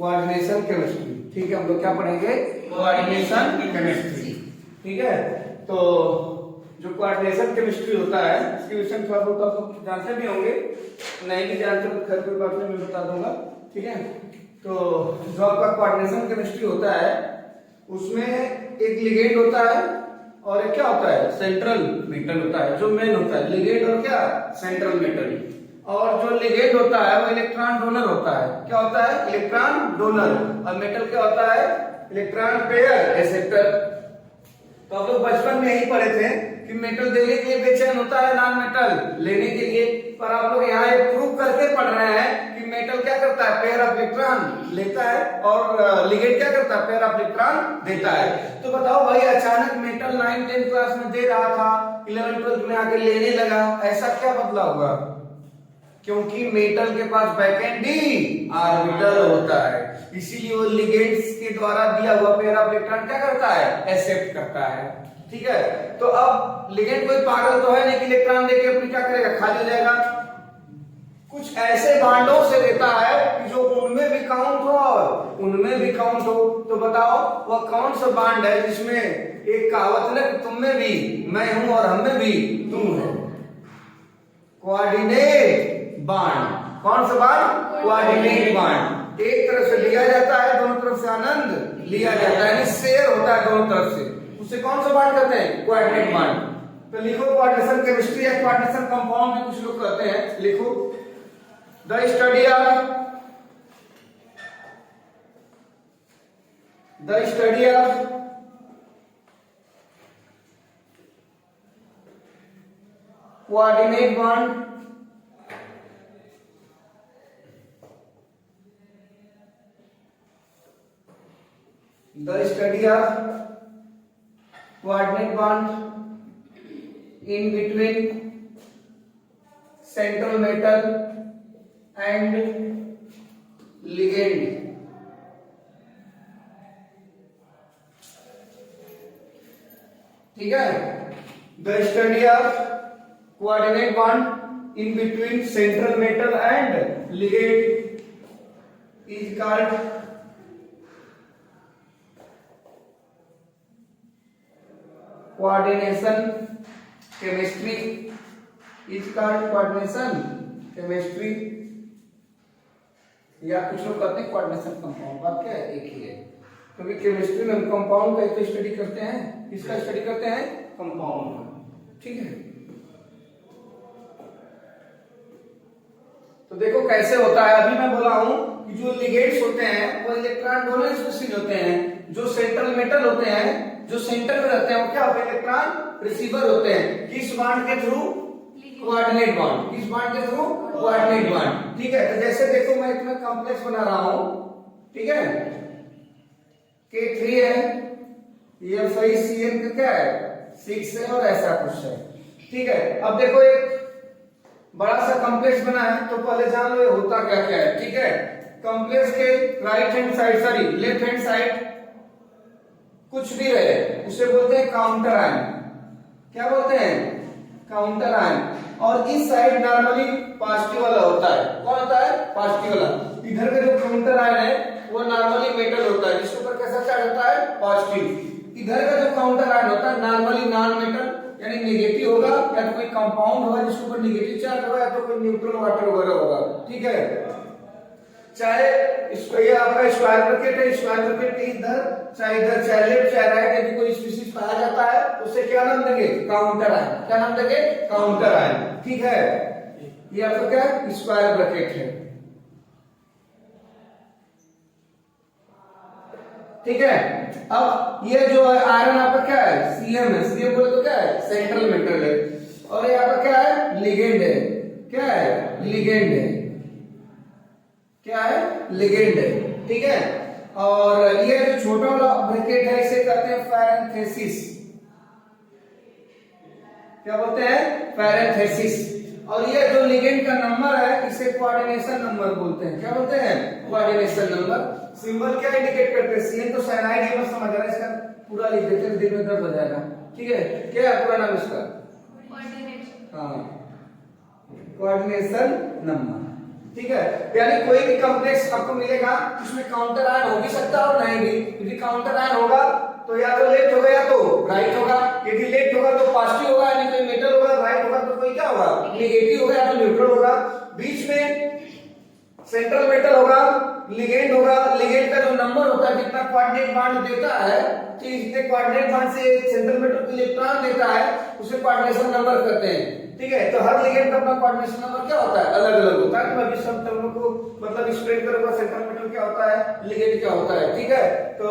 Coordination chemistry. ठीक है, हम लोग क्या पढ़ेंगे? Coordination chemistry. ठीक है, तो जो कोऑर्डिनेशन केमिस्ट्री होता है इसके विषय में थोड़ा बहुत आप जानते भी होंगे, नहीं भी जानते तो खैर कोई बात नहीं, मैं बता दूंगा। ठीक है, तो जो आपका कोऑर्डिनेशन केमिस्ट्री होता है उसमें एक लिगेंड होता है और एक क्या होता है? सेंट्रल मेटल होता है, जो मेन होता है लिगेंड और क्या? Central metal. और जो लिगेंड होता है वो इलेक्ट्रॉन डोनर होता है। क्या होता है? Electron donor. और मेटल क्या होता है? Electron pair acceptor. तो आप लोग बचपन में यही पढ़े थे कि मेटल देने के लिए बेचैन होता है, नॉन मेटल लेने के लिए। पर आप लोग यहाँ एक प्रूव करके पढ़ रहे हैं कि मेटल क्या करता है? पेयर ऑफ इलेक्ट्रॉन लेता है और लिगेंड क्या करता है? पेयर ऑफ इलेक्ट्रॉन देता है। तो बताओ भाई, अचानक मेटल 9 10 क्लास में दे रहा था, 11 12 में आके लेने लगा, ऐसा क्या बदला होगा? क्योंकि मेटल के पास वैकेंट डी ऑर्बिटल होता है, इसीलिए वो लिगेंड्स के द्वारा दिया हुआ पेयर ऑफ इलेक्ट्रॉन क्या करता है? एक्सेप्ट करता है। ठीक है, तो अब लिगेंड कोई पागल तो है नहीं कि इलेक्ट्रॉन देके अपनी क्या करेगा? खाली हो जाएगा। कुछ ऐसे बांडों से देता है कि जो उनमें भी काउंट हो और उनमें भी काउंट हो। तो बताओ वह कौन सा बांड है जिसमें एक कहावत है कि तुम में भी मैं हूं और हम में भी तुम हो? Coordinate bond. कौन सा बांड? Coordinate bond. एक तरफ से लिया जाता है, दोनों तरफ से आनंद लिया जाता है, यानी शेयर होता है दोनों तरफ से, उसे कौन सा बांड कहते हैं? Coordinate bond. तो लिखो कोऑर्डिनेशन केमिस्ट्री या कोऑर्डिनेशन कंपाउंड भी कुछ लोग कहते हैं। लिखो the study of coordinate bond the study of coordinate bond in between central metal and ligand। ठीक है, the study of coordinate bond in between central metal and ligand is called coordination chemistry is called coordination chemistry, या कुछ लोग कहते हैं coordination compound. बात क्या है? एक ही है, क्योंकि केमिस्ट्री में हम कंपाउंड का एक स्टडी करते हैं, किसका स्टडी करते हैं? कंपाउंड। ठीक है, तो देखो कैसे होता है। अभी मैं बोला हूं कि जो लिगेंड्स होते हैं वो इलेक्ट्रॉन डोनर स्पीशीज होते हैं, जो सेंट्रल मेटल होते हैं, जो सेंटर में रहते हैं वो क्या होते हैं? इलेक्ट्रॉन रिसीवर होते हैं। किस बांड के थ्रू? Coordinate bond. किस बांड के थ्रू? Coordinate bond. ठीक है, तो जैसे देखो मैं इसमें कॉम्प्लेक्स बना रहा हूं। ठीक है, K3 है, ये सही CN का क्या है? 6 है और ऐसा कुछ है। ठीक है, अब देखो एक बड़ा सा कॉम्प्लेक्स बना है, तो पहले जान लो होता क्या क्या है। ठीक है, कॉम्प्लेक्स के right hand side, sorry left hand side कुछ भी रहे उसे बोलते हैं काउंटर आयन। क्या बोलते हैं? Counter ion. और इस साइड नॉर्मली पॉजिटिव वाला होता है। कौन होता है? पॉजिटिव वाला। इधर का जो काउंटर आयन है वो नॉर्मली मेटल होता है, जिसके ऊपर कैसा चार्ज होता है? पॉजिटिव। इधर का जो काउंटर आयन होता है नॉर्मली नॉन मेटल, यानी नेगेटिव होगा, या तो कोई कंपाउंड होगा जिसके ऊपर नेगेटिव चार्ज होगा, या तो कोई न्यूट्रल वाटर वगैरह होगा। ठीक है, चाहे ये आपका स्क्वायर ब्रैकेट है, स्क्वायर ब्रैकेट के इधर चाहे इधर चाहे लेफ्ट चाहे राइट, यदि कोई स्पीशीज पाया जाता है उसे क्या नाम देंगे? Counter ion. क्या नाम देंगे? Counter ion. ठीक है, ये आपका क्या स्क्वायर ब्रैकेट है। ठीक है, अब ये जो आयरन आपका क्या है? Cm है। Cm बोले तो क्या है? सेंट्रल मेटल है। और ये आपका क्या है? लिगेंड है। क्या है? लिगेंड है। क्या है? लिगेंड है। ठीक है, और ये जो छोटा वाला ब्रैकेट है इसे कहते हैं पैरेंथेसिस। क्या बोलते हैं? पैरेंथेसिस। और ये जो लिगेंड का नंबर है इसे कोऑर्डिनेशन नंबर बोलते हैं। क्या बोलते हैं? Coordination number. सिंबल क्या इंडिकेट करते हैं? CN तो साइनाइड है, बस समझ रहा है, इसका पूरा लिख देते हैं, दिल में दर्द हो जाएगा। ठीक है, क्या है पूरा नाम इसका? कोऑर्डिनेशन। हाँ, कोऑर्डिनेशन नंबर। ठीक है, यानी कोई भी कॉम्प्लेक्स आपको मिलेगा उसमें काउंटर आयन हो भी सकता है और नहीं भी। यदि काउंटर आयन होगा तो या तो लेफ्ट होगा या तो राइट होगा। यदि लेफ्ट होगा तो पॉजिटिव होगा यानी कोई मेटल होगा, राइट होगा तो कोई क्या होगा, नेगेटिव होगा या तो न्यूट्रल होगा। बीच में सेंट्रल मेटल होगा, लिगेंड होगा। लिगेंड का जो नंबर होता है, जितना कोऑर्डिनेट बॉन्ड देता है, कि जितने कोऑर्डिनेट बॉन्ड से सेंट्रल मेटल को इलेक्ट्रॉन देता है उसे कोऑर्डिनेशन नंबर कहते हैं। ठीक है, तो हर लिगेंड का अपना कोऑर्डिनेशन नंबर क्या होता है, अलग अलग होता है। मैं अभी सब टर्मों को मतलब स्प्रेड करूंगा, सेंट्रल मेटल क्या होता है, लिगेंड क्या होता है। ठीक है, तो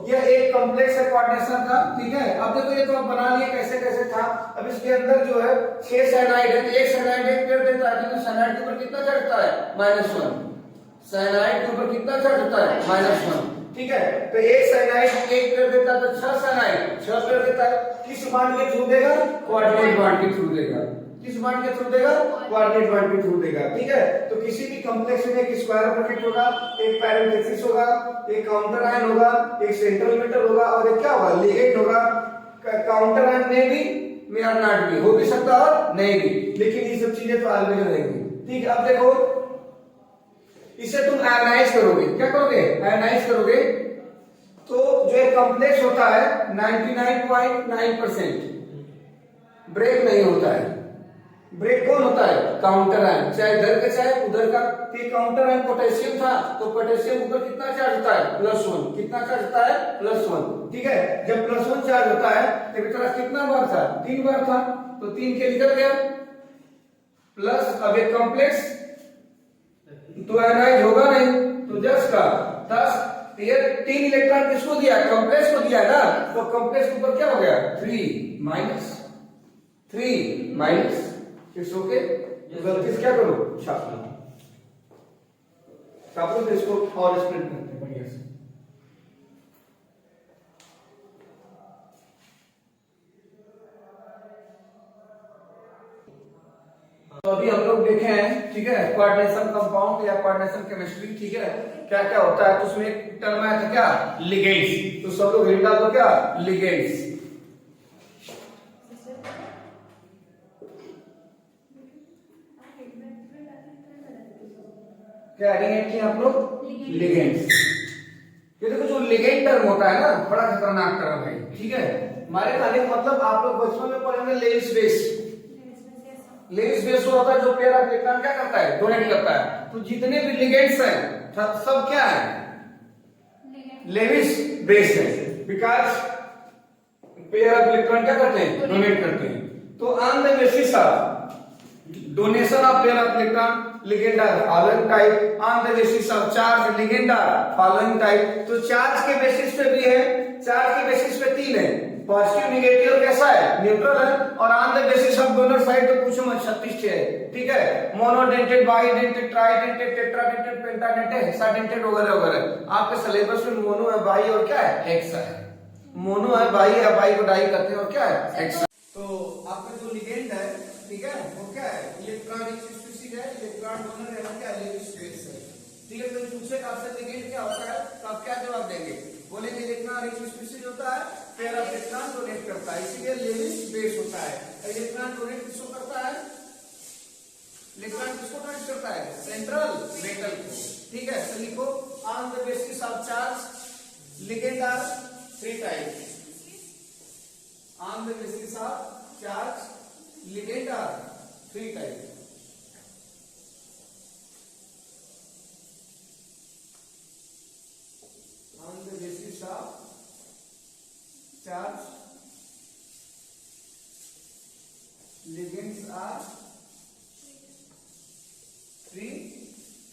यह एक कॉम्प्लेक्स है कोऑर्डिनेशन का। ठीक है, अब देखो ये तो आप बना लिए कैसे कैसे था। अब इसके अंदर जो है 6 साइनाइड है, तो एक साइनाइड एक पेयर देता है, तो साइनाइड के ऊपर कितना चढ़ता है, -1। साइनाइड के ऊपर कितना चढ़ता है, -1। ठीक है, तो एक साइनाइड एक पेयर देता है, तो 6 साइनाइड 6 पेयर देता है। किस बॉन्ड के थ्रू देगा, कोऑर्डिनेट बॉन्ड के थ्रू देगा। किस बॉन्ड के थ्रू देगा, कोऑर्डिनेट बॉन्ड के थ्रू देगा। ठीक है, तो किसी भी कॉम्प्लेक्स में एक स्क्वायर ब्रैकेट होगा, एक पैरेंथेसिस होगा, एक काउंटर आयन होगा, एक सेंट्रल मेटल होगा और एक क्या होगा, लिगेंड होगा। काउंटर आयन में भी में और नॉट भी हो भी सकता और नहीं भी, लेकिन ये सब चीजें तो ऑलवेज रहेंगी। ठीक है, अब देखो इसे तुम आयनाइज करोगे, क्या करोगे, आयनाइज करोगे, तो जो एक कॉम्प्लेक्स होता है 99.9% ब्रेक नहीं होता है। ब्रेक कौन होता है, काउंटर आयन, चाहे इधर का चाहे उधर का। तो काउंटर आयन पोटेशियम था, तो पोटेशियम ऊपर कितना चार्ज होता है, +1। कितना चार्ज होता है, +1। ठीक है, जब +1 चार्ज होता है तो इतना कितना बार था, 3 बार था, तो 3 के निकल गया प्लस। अब एक कॉम्प्लेक्स तो आयनाइज होगा नहीं, तो 10 का 10, ये 3 इलेक्ट्रॉन किसको दिया, कॉम्प्लेक्स को दिया ना, तो कॉम्प्लेक्स के ऊपर क्या हो गया, 3 माइनस। इट्स ओके, गलती से क्या करो, छाप लो तो इसको और स्प्लिट करते हैं बढ़िया से। तो अभी हम लोग देखे हैं, ठीक है, कोऑर्डिनेशन कंपाउंड या कोऑर्डिनेशन केमिस्ट्री। ठीक है, क्या क्या होता है, तो उसमें एक टर्म आया था क्या, लिगेंड्स। तो सब लोग हिट डाल दो, क्या, लिगेंड्स। क्या एडिंग किया आप लोग, लिगेंड्स। ये देखो जो लिगेंड टर्म होता है ना, बड़ा खतरनाक टर्म है। ठीक है, हमारे खाने का मतलब आप लोग बचपन में पढ़ेंगे लेविस बेस। लेविस बेस होता है जो पेयर ऑफ इलेक्ट्रॉन क्या करता है, डोनेट करता है। तो जितने भी लिगेंड्स हैं सब क्या है, लेविस बेस है, बिकॉज पेयर ऑफ इलेक्ट्रॉन क्या करते हैं, डोनेट करते हैं। तो on the basis of donation of pair of electron ligand are following type, on the basis of charge ligand are following type. तो चार्ज के बेसिस पे भी है, चार्ज के बेसिस पे 3 है, पॉजिटिव, नेगेटिव, कैसा है, न्यूट्रल है। और on the basis of donor side तो पूछो मत, 36 है। ठीक है, मोनोडेंटेड, बाइडेंटेड, ट्राइडेंटेड, टेट्राडेंटेड, पेंटाडेंटेड, हेक्साडेंटेड वगैरह वगैरह। आपके सिलेबस में मोनो है, बाई और क्या है, हेक्सा है। मोनो है, बाई है, बाई को डाई करते हैं और क्या है, हेक्सा। तो आपका जो लिगेंड है, ठीक है, वो क्या है, इलेक्ट्रॉन स्पीशीज है, इलेक्ट्रॉन डोनर है, क्या लेविस बेस है। ठीक है, तो पूछेगा आपसे लिगेंड क्या होता है, तो आप क्या जवाब देंगे, बोलेंगे इलेक्ट्रॉन रिच स्पीशीज होता है, पेयर ऑफ इलेक्ट्रॉन डोनेट करता है, इसीलिए लेविस बेस होता है। इलेक्ट्रॉन डोनेट किसको करता है, इलेक्ट्रॉन किसको डोनेट करता है, सेंट्रल मेटल को। ठीक है, तो लिखो on the basis of charge ligand are 3 types. On the basis of charge ligand are 3 types. On the basis of charge ligands are 3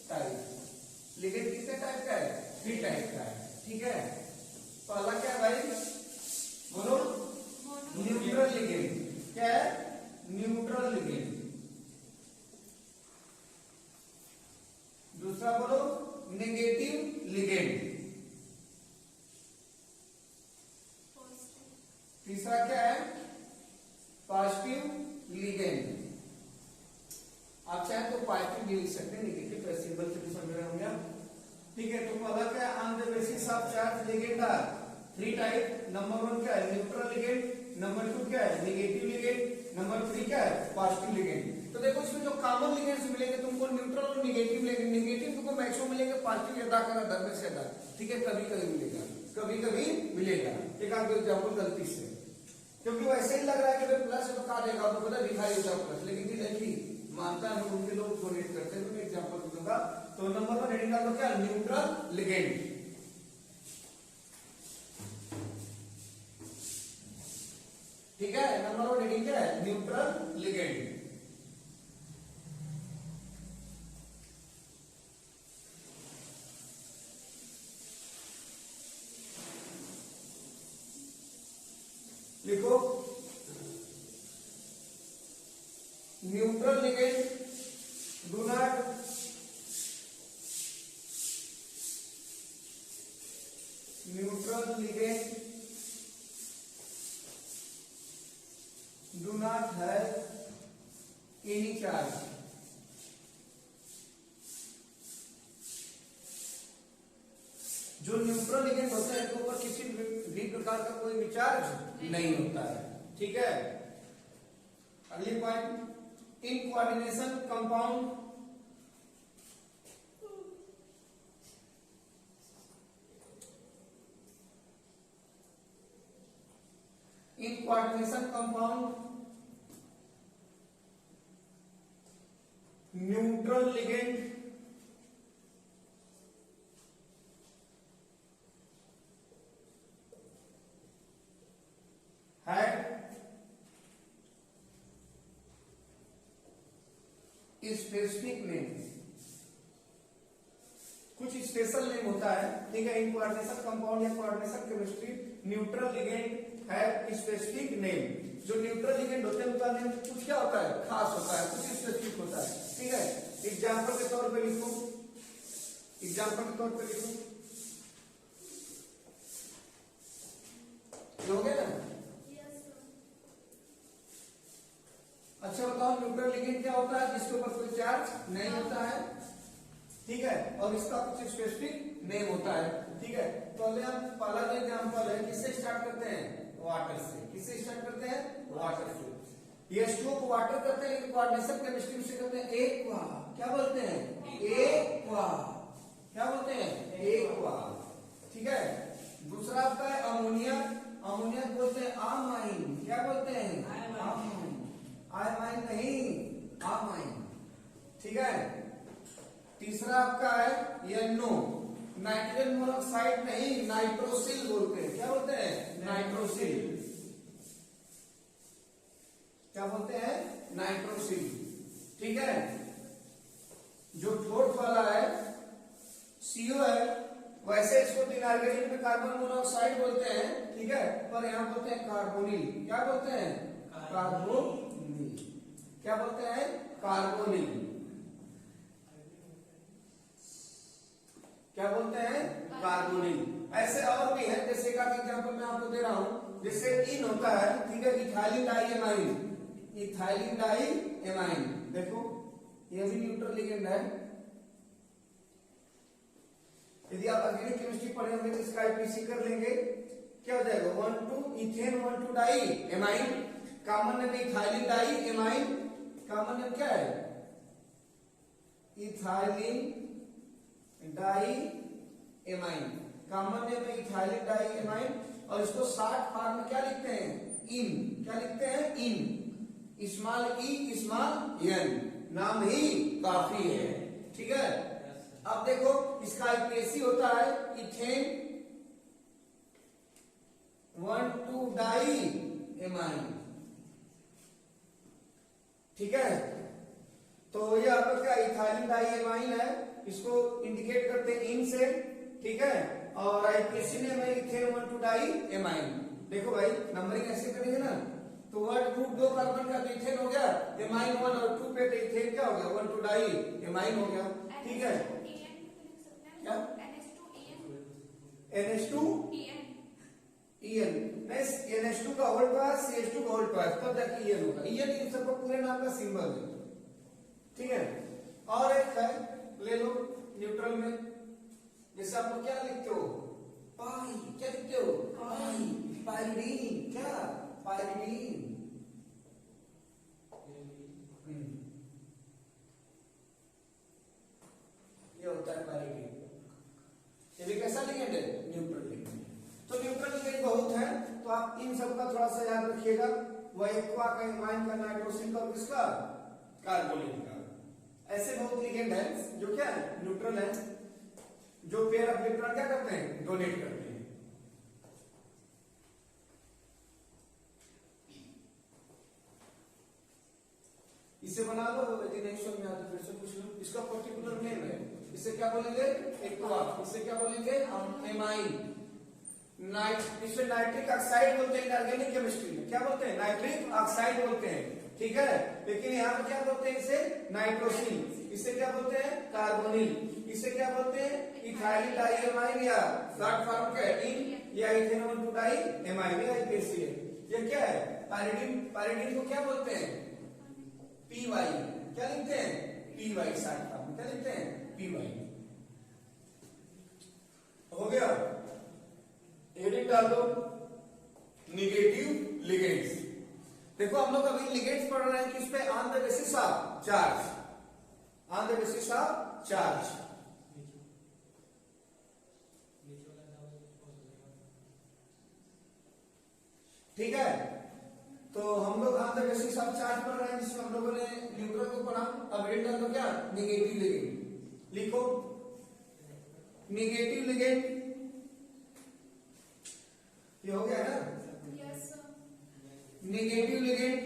type. Ligand कितने टाइप का है, 3 टाइप का है। ठीक है, पहला क्या है भाई, बोलो, न्यूट्रल लिगेंड। क्या है, न्यूट्रल लिगेंड। दूसरा बोलो, नेगेटिव लिगेंड। तीसरा क्या है, पॉजिटिव लिगेंड। आप चाहे तो पॉजिटिव भी लिख सकते हैं, नेगेटिव सिंबल से भी समझ रहे होंगे आप। ठीक है, तो पहला क्या है, on the basis of charge ligand are 3 type. Number 1 क्या है, न्यूट्रल लिगेंड। नंबर 2 क्या है, नेगेटिव लिगेंड। नंबर 3 क्या है, पॉजिटिव लिगेंड। तो देखो इसमें जो कॉमन लिगेंड्स मिलेंगे तुमको न्यूट्रल और निगेटिव मिलेंगे। निगेटिव तुमको मैक्सिमम मिलेंगे पॉजिटिव अदा करा धर्म से अदा, ठीक है, कभी कभी मिलेगा, कभी कभी मिलेगा। एक आध एग्जाम्पल गलती से, क्योंकि वैसे ही लग रहा है कि प्लस तो काट देगा, तो पता दिखाई देता प्लस, लेकिन नहीं मानता है उनके लोग डोनेट करते हैं। तो मैं एग्जाम्पल दूंगा। तो नंबर 1 हेडिंग का क्या, न्यूट्रल लिगेंड। ठीक है, नंबर 1 हेडिंग क्या है, न्यूट्रल लिगेंड। लिखो neutral ligand do not have any charge। जो न्यूट्रल लिगेंड होते हैं तो ऊपर किसी भी प्रकार का कोई चार्ज नहीं होता है। ठीक है, अगली point, in coordination compound neutral ligand है स्पेसिफिक नेम, कुछ स्पेशल नेम होता है। ठीक है, इन कोऑर्डिनेशन कंपाउंड या कोऑर्डिनेशन केमिस्ट्री न्यूट्रल लिगेंड है स्पेसिफिक नेम। जो न्यूट्रल लिगेंड होते हैं उनका नेम कुछ क्या होता है, खास होता है, कुछ स्पेसिफिक होता है। ठीक है, एग्जाम्पल के तौर पे लिखो, एग्जाम्पल के तौर पे लिखो, हो गया ना। अच्छा बताओ, न्यूट्रल लिगेंड क्या होता है, जिसके ऊपर कोई चार्ज नहीं होता है। ठीक है, और इसका कुछ स्पेसिफिक नेम होता है। ठीक है, तो हम पहला जो एग्जाम्पल है किससे स्टार्ट करते हैं, वाटर से। किससे स्टार्ट करते हैं, वाटर से। ये H2O को वाटर करते हैं, लेकिन कोऑर्डिनेशन केमिस्ट्री से करते हैं एक्वा। क्या बोलते हैं, एक्वा। क्या बोलते हैं, एक्वा। ठीक है, दूसरा आपका है अमोनिया। अमोनिया बोलते हैं आमाइन। क्या बोलते हैं, आमाइन। आमाइन नहीं, आमाइन। ठीक है, तीसरा आपका है NO, नाइट्रोजन मोनोऑक्साइड नहीं, नाइट्रोसिल बोलते हैं। क्या बोलते हैं, नाइट्रोसिल। क्या बोलते हैं, नाइट्रोसिल। ठीक है, जो फोर्थ वाला है CO है, वैसे इसको इनऑर्गेनिक में कार्बन मोनोऑक्साइड बोलते हैं। ठीक है, पर यहां बोलते हैं कार्बोनिल। क्या बोलते हैं, कार्बोनिल। क्या बोलते हैं, कार्बोनिल। क्या बोलते हैं, कार्बोनिल। ऐसे और भी है, जैसे का एग्जांपल मैं आपको दे रहा हूं, जैसे इन होता है। ठीक है, इथाइलिन डाइएमाइन, इथाइलिन डाइएमाइन। देखो ये भी न्यूट्रल लिगेंड है। यदि आप ऑर्गेनिक केमिस्ट्री पढ़े होंगे तो इसका आईपीसी कर लेंगे। क्या हो जाएगा, 1,2 ethane 1,2 diamine. Common name ethylene diamine. Common name क्या है, इथाइलिन डाइएमाइन। कॉमन नेम है इथाइलिन डाइएमाइन। और इसको शॉर्ट फॉर्म में क्या लिखते हैं, इन। क्या लिखते हैं, इन। स्मॉल ई स्मॉल एन, नाम ही काफी है। ठीक है, अब देखो इसका आईपीएसी होता है इथेन 1,2 डाइएमाइन। ठीक है, तो ये आपका क्या इथाइलिन डाइएमाइन है, इसको इंडिकेट करते हैं इन से। ठीक है, और आईपीएसी ने में इथेन 1,2 डाइएमाइन। देखो भाई नंबरिंग ऐसे करेंगे ना, तो वर्ड ग्रुप 2 कार्बन का तो इथेन हो गया, एमाइन 1 और 2 पे तो इथेन क्या हो गया, 1,2 डाइएमाइन हो गया। ठीक है, क्या NH2 EN, NH2 का होल्ड पास, CH2 का होल्ड पास, तब जाके EN होगा। EN इन सबका पूरे नाम का सिंबल है। ठीक है, और एक है ले लो न्यूट्रल में, जैसे आप लोग क्या लिखते हो, पाई। क्या लिखते हो, पाई, पाइरीडीन। क्या, पाइरीडीन। आप इन सब का थोड़ा सा याद रखिएगा, वो एक्वा का, एमाइन का, नाइट्रोसिन का और किसका, कार्बोनिल का। ऐसे बहुत लिगेंड है जो क्या है, न्यूट्रल है, जो पेयर ऑफ इलेक्ट्रॉन क्या करते हैं, डोनेट करते हैं। इसे बना लो, यदि नहीं समझ में आता फिर से पूछ लो। इसका पर्टिकुलर नेम है, इसे क्या बोलेंगे, एक्वा, इसे क्या बोलेंगे, एमाइन। इसे नाइट्रिक ऑक्साइड बोलते हैं ऑर्गेनिक केमिस्ट्री में, क्या बोलते हैं, नाइट्रिक ऑक्साइड बोलते हैं, ठीक है। लेकिन यहाँ पर क्या बोलते हैं, इसे नाइट्रोसिन, इसे क्या बोलते हैं, कार्बोनिल, इसे क्या बोलते हैं, इथाइल डाइएमाइन या शॉर्ट फॉर्म क्या है, इन या इथेनॉल टू डाई एमाइन या IPACL। ये क्या है, पायरिडीन। पायरिडीन को क्या बोलते हैं, PY, क्या लिखते हैं, PY, शॉर्ट फॉर्म क्या लिखते हैं, PY। हो गया, हेडिंग डाल दो, निगेटिव लिगेंड्स। देखो हम लोग अभी लिगेंड्स पढ़ रहे हैं किस पे, on the basis of charge, on the basis of charge. ठीक है, तो हम लोग on the basis of charge पढ़ रहे हैं, जिसमें हम लोगों ने न्यूट्रल को पढ़ा। अब हेडिंग डाल दो क्या, निगेटिव लिगेंड। लिखो निगेटिव लिगेंड, ये हो गया ना, यस नेगेटिव लिगेंड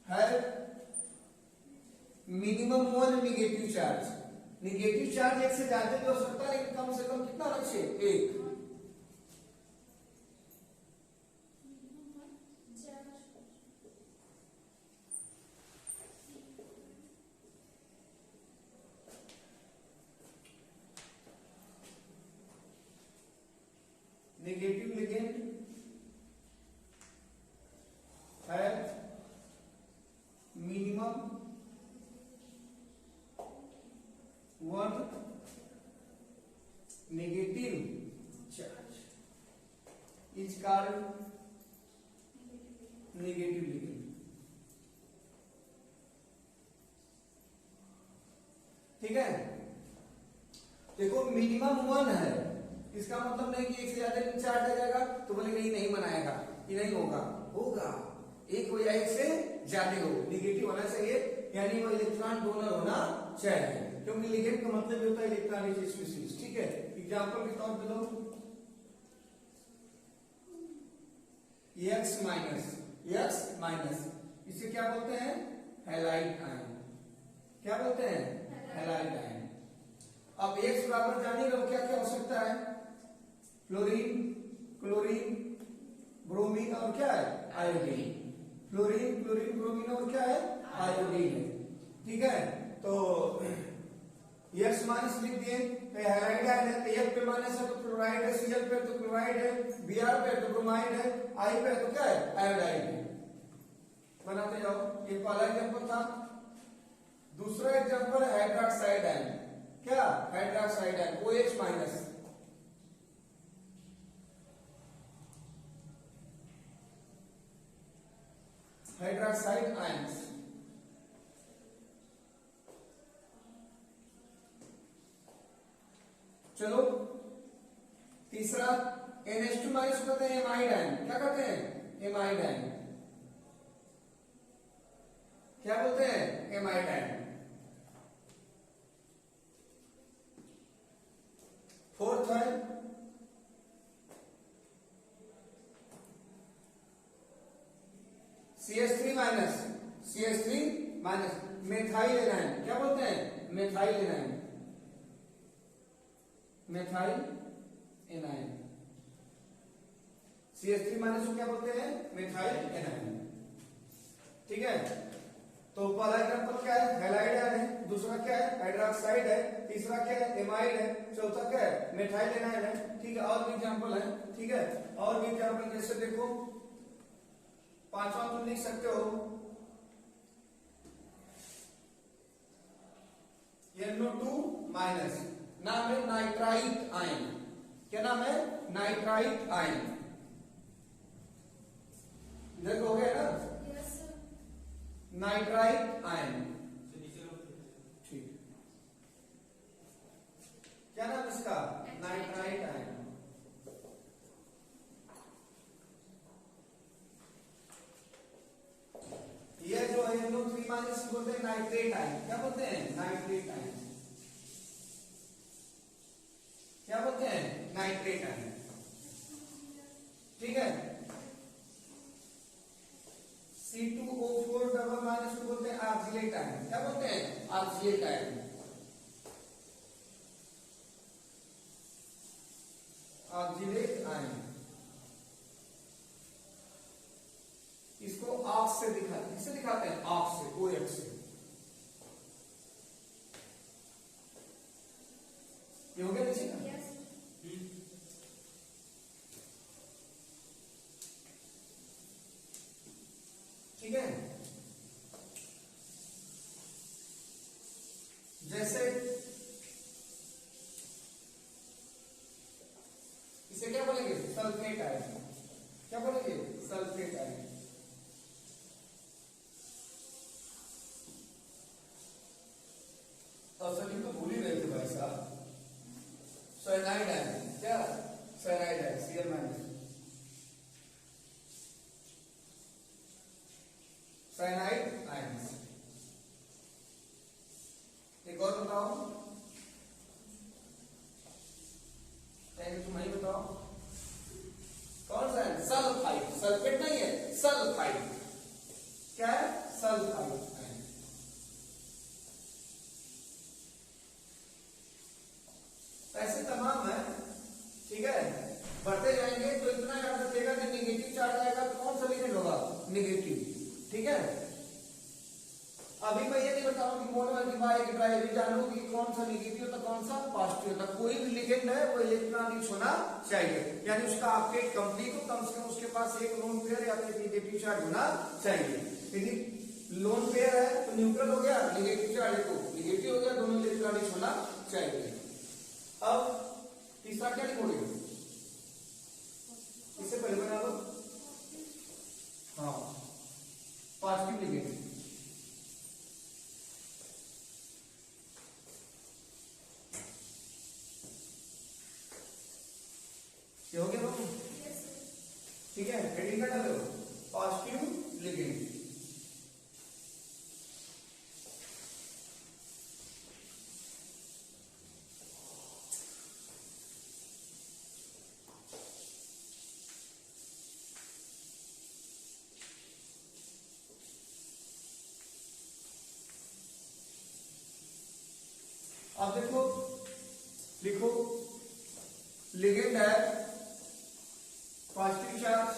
है minimum 1 negative charge. Negative charge एक से ज्यादा भी हो सकता है, लेकिन कम से कम कितना होना चाहिए, 1। नेगेटिव लिगेंड है minimum 1 negative charge is called negative ligand. ठीक है, देखो मिनिमम 1 है, इसका मतलब नहीं कि एक से ज्यादा चार्ज आ जाएगा तो बोलेंगे ये नहीं बनाएगा, ये नहीं होगा, होगा, एक हो या एक से ज्यादा हो, नेगेटिव होना चाहिए, यानी वो इलेक्ट्रॉन डोनर होना चाहिए, क्योंकि लिगेंड का मतलब होता है इलेक्ट्रॉन रिच स्पीशीज। ठीक है, एग्जांपल के तौर पे लो X माइनस, इसे क्या बोलते हैं, हैलाइड आयन। क्या बोलते हैं, हैलाइड आयन। अब X बराबर जानिए क्या क्या हो सकता है, फ्लोरीन, क्लोरीन, ब्रोमीन और क्या है, आयोडीन। फ्लोरीन, क्लोरीन, ब्रोमीन और क्या है, आयोडीन है। ठीक है, तो X माइनस लिख दिए, हैलाइड आयन है। F पे माइनस है तो क्लोराइड है, Cl पे तो क्लोराइड है, Br पे तो ब्रोमाइड है, I पे तो क्या है, आयोडाइड है। बनाते जाओ, ये पहला एग्जांपल था। दूसरा एग्जांपल है हाइड्रोक्साइड आयन। क्या, hydroxide ion, OH minus. Hydroxide ions, चलो तीसरा NH2 माइनस कहते हैं एमाइड आयन। क्या कहते हैं, एमाइड आयन। क्या बोलते हैं, एमाइड आयन। फोर्थ है CH3 माइनस मेथाइल एनायन। क्या बोलते हैं, methyl anion, methyl anion. CH3 minus को क्या बोलते हैं, मेथाइल एनायन। ठीक है, तो पहला एग्जांपल क्या है, हैलाइड आयन है, दूसरा क्या है, हाइड्रोक्साइड है, तीसरा क्या है, एमाइड है, चौथा क्या है, मेथाइल एनायन है। ठीक है, और भी एग्जांपल है। ठीक है, और भी एग्जांपल जैसे देखो, पांचवा तुम लिख सकते हो NO2 माइनस, नाम है नाइट्राइट आयन। क्या नाम है, नाइट्राइट आयन। इधर हो गया ना, यस नाइट्राइट आयन। ठीक, क्या नाम इसका, नाइट्राइट आयन। द्रव्यमान इसको बोलते हैं नाइट्रेट आयन। क्या बोलते हैं? Nitrate ion. क्या बोलते हैं? Nitrate ion. ठीक है। C2O4 द्रव्यमान इसको बोलते हैं आर्जिलेट आयन। क्या बोलते हैं? आर्जिलेट आयन। आर्जिलेट आयन। इसको ऑक्स से दिखाते हैं। किससे दिखाते हैं? ऑक्स से, OH से। ये हो गया नीचे का? Yes. ठीक है। जैसे इसे क्या बोलेंगे? Sulphate ion. क्या बोलेंगे? Sulphate ion. सलीम तो भूल ही रहे थे भाई साहब। Cyanide ion. क्या? Cyanide ion, Cl minus. Cyanide ion. एक और बताओ, तुम ही बताओ कौन सा है? सल्फाइड। सल्फेट नहीं है, सल्फाइड। क्या है? सल्फाइड। ऐसे तमाम है। ठीक है। बढ़ते जाएंगे तो इतना याद रखिएगा कि निगेटिव चार्ज आएगा तो कौन सा एलिमेंट होगा? निगेटिव। ठीक है। अभी मैं ये नहीं बताऊं कि मोनो एल्डिहाइड की ड्राई जानू कि कौन सा निगेटिव होता कौन सा पॉजिटिव होता। कोई भी लिगेंड है वो इलेक्ट्रॉनिक होना चाहिए, यानी उसका आपके कंप्लीट हो, कम से कम उसके पास एक लोन पेयर या फिर निगेटिव चार्ज होना चाहिए। यदि लोन पेयर है तो न्यूट्रल हो गया, निगेटिव चार्ज है तो निगेटिव हो गया, दोनों इलेक्ट्रॉनिक होना चाहिए। अब तीसरा क्या लिखोगे? इससे पहले बना लो। हाँ, पॉजिटिव लिगेंड। ये हो गया बाबू? ठीक है। हेडिंग क्या डालो? Positive ligand. अब देखो, लिखो लिगेंड है पॉजिटिव चार्ज,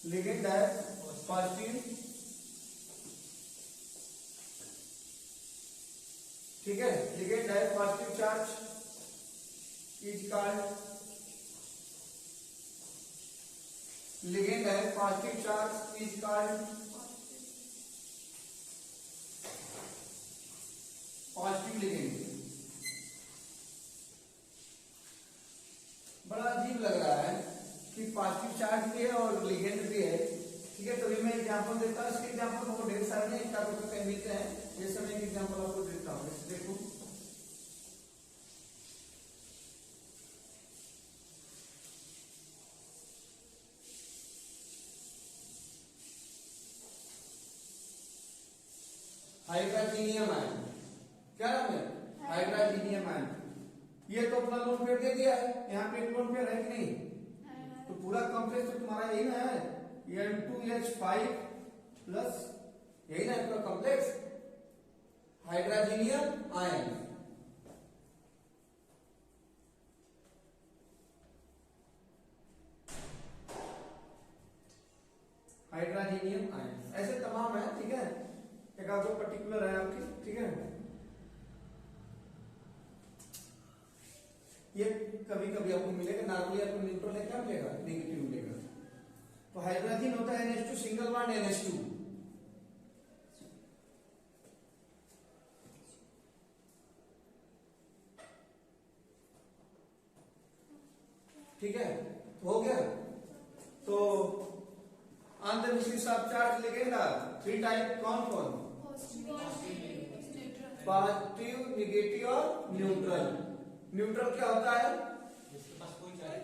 लिगेंड है पॉजिटिव। ठीक है। लिगेंड है positive charge is called, ligand है positive charge is called positive ligand. बड़ा अजीब लग रहा है कि पॉजिटिव चार्ज भी है और लिगेंड भी है। ठीक है। तो भी मैं एग्जांपल देता हूँ। इसके एग्जांपल बहुत ढेर सारे हैं, एक आपको कहीं मिलते हैं, जैसे मैं एक एग्जांपल आपको देता हूँ। जैसे देखो, हाइड्रोजीनियम आयन। क्या नाम है? हाइड्रोजीनियम आयन। ये तो अपना लोन पेयर दे दिया है, यहाँ पे एक लोन पेयर है कि नहीं? तो पूरा कॉम्प्लेक्स तो तुम्हारा यही ना है, N2H5 प्लस, यही ना पूरा कॉम्प्लेक्स हाइड्रोजीनियम आयन। हाइड्रोजीनियम आयन ऐसे तमाम है। ठीक है। एक आध दो पर्टिकुलर है आपकी। ठीक है। ये कभी कभी आपको मिलेगा, नॉर्मली आपको न्यूट्रल है क्या मिलेगा? नेगेटिव मिलेगा। तो हाइड्रोजन होता है NH2 सिंगल बॉन्ड NH2। ठीक है। तो हो गया। तो on the basis of charge ligand three type कौन कौन? पॉजिटिव, निगेटिव और न्यूट्रल। न्यूट्रल क्या होता है? जिसके पास कोई चार्ज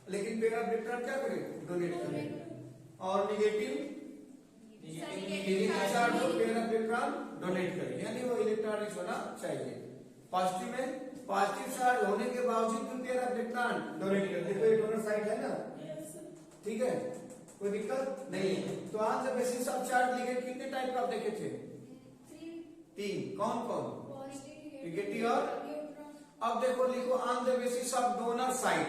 लेकिन पेयर ऑफ इलेक्ट्रॉन क्या करे? डोनेट करे। और निगेटिव चार्ज हो, पेयर ऑफ इलेक्ट्रॉन डोनेट करे, यानी वो इलेक्ट्रॉनिक्स होना चाहिए। पॉजिटिव में पॉजिटिव चार्ज होने के बावजूद भी पेयर ऑफ इलेक्ट्रॉन डोनेट करे। देखो ये डोनर साइड है ना, ठीक है, कोई दिक्कत नहीं है। तो on the basis of charge ligand कितने टाइप का आप देखे थे? 3। कौन कौन? निगेटिव और अब देखो लिखो on the basis of donor side.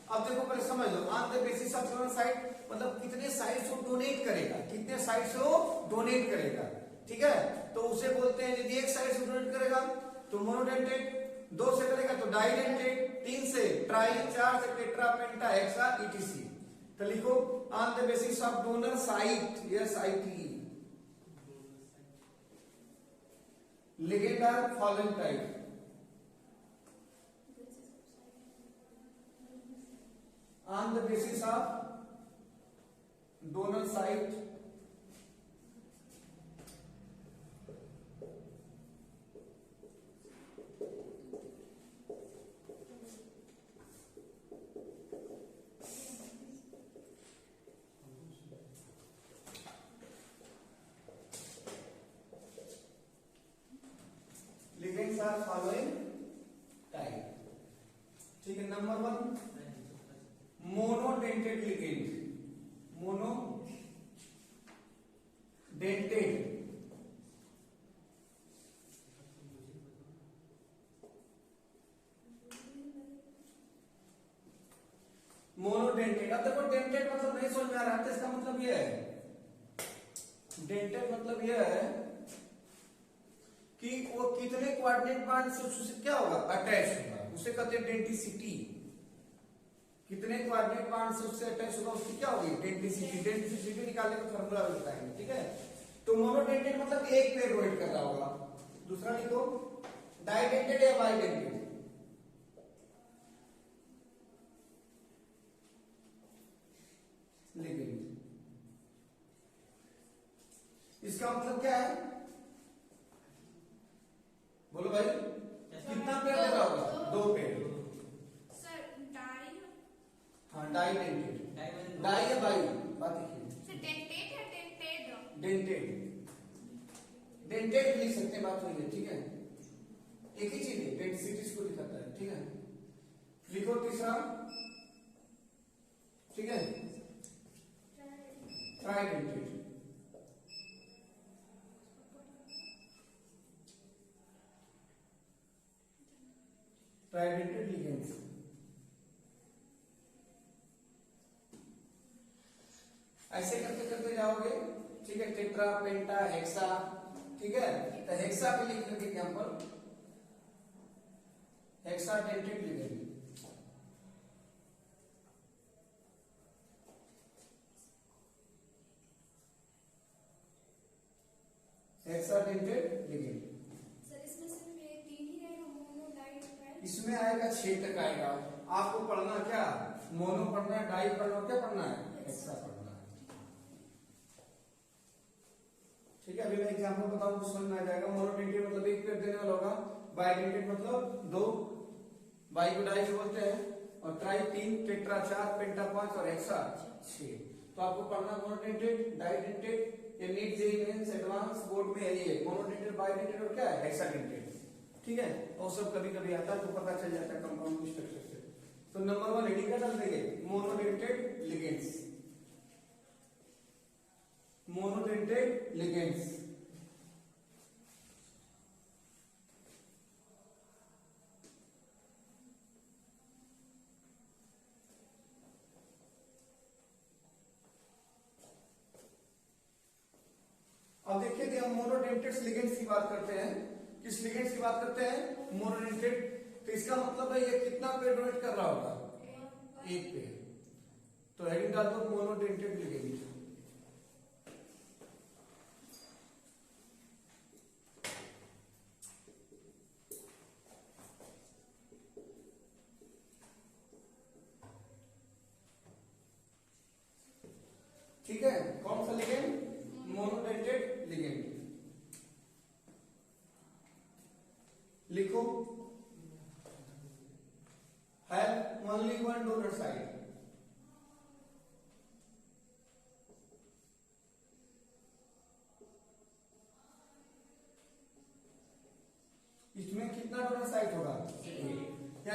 अब देखो पहले समझ लो, on the basis of donor side मतलब कितने साइड्स वो डोनेट करेगा, कितने साइड्स वो डोनेट करेगा, ठीक है। तो उसे बोलते हैं, यदि एक साइड से डोनेट करेगा तो मोनोडेंटेट, 2 से करेगा तो डाइडेंटेट, 3 से ट्राई, 4 से टेट्रा, पेंटा, हेक्सा, ईटीसी। तो लिखो on the basis of donor site, yes I T, ligand are following type. On the basis of donor site, ligands are following type, ठीक है। Number 1 monodentate ligand, monodentate, monodentate. अब देखो dented मतलब नहीं समझ में आ रहा है, तो इसका मतलब यह है, डेंटेड मतलब यह है कि वो कितने कोऑर्डिनेट पॉइंट से उससे क्या होगा? अटैच होगा, उसे कहते हैं डेंटिसिटी। कितने कोऑर्डिनेट पॉइंट से उससे अटैच होगा उसकी क्या होगी? डेंटिसिटी। डेंटिसिटी निकालने का फॉर्मूला बताएंगे, ठीक है। तो मोनोडेंटेड मतलब एक पेयर डोनेट कर रहा होगा। दूसरा लिखो डाइडेंटेड या बाइडेंटेड। लिगेंड, इसका मतलब क्या है? बोलो भाई, कितना पेयर दे रहा होगा? 2 पेयर। हाँ डाइडेंटेड, डाई या बाई, बात डेंटेड, डेंटेड लिख सकते हैं, बात हुई है, ठीक है। एक ही चीज है, डेंसिटीज को दिखाता है, ठीक है। लिखो तीसरा, ठीक है, ट्राइडेंटेड, ट्राइडेंटेड लिगेंड्स। ऐसे करते करते जाओगे, ठीक है। टेट्रा, पेंटा, हेक्सा, ठीक है। तो हेक्सा पे लिख लेंगे यहां पर, hexadentate ligand. Hexadentate ligand. Sir इसमें सिर्फ ये 3 ही रहेगा, मोनो, डाई, ट्राई? इसमें आएगा 6 तक आएगा। आपको पढ़ना क्या? मोनो पढ़ना है, डाई पढ़ना, क्या पढ़ना है? हेक्सा पढ़ना है, ठीक है। अभी मैं एग्जांपल बताऊं तो समझ में आ जाएगा। मोनोडेंटेड मतलब एक पेयर देने वाला होगा, बाइडेंटेड मतलब 2, बाई को डाई से बोलते हैं, और ट्राई 3, टेट्रा 4, पेंटा 5 और हेक्सा 6। तो आपको पढ़ना मोनोडेंटेड, डाइडेंटेड, ये NEET JEE mains advance board में यही है, मोनोडेंटेड, बाइडेंटेड और क्या है? हेक्साडेंटेड, ठीक है। और सब कभी कभी आता है तो पता चल जाता है कंपाउंड की स्ट्रक्चर से। तो नंबर 1 हेडिंग का डाल देंगे मोनोडेंटेड लिगेंड्स, मोनोडेंटेड लिगेंड्स। अब देखिए कि हम मोनोडेंटेड लिगेंड्स की बात करते हैं। किस लिगेंड्स की बात करते हैं? मोनोडेंटेड। तो इसका मतलब है ये कितना पेयर डोनेट कर रहा होगा? 1 पेयर। तो हेडिंग डाल दो मोनोडेंटेड लिगेंड। ठीक है, कौन सा लिगेंड? Monodentate ligand.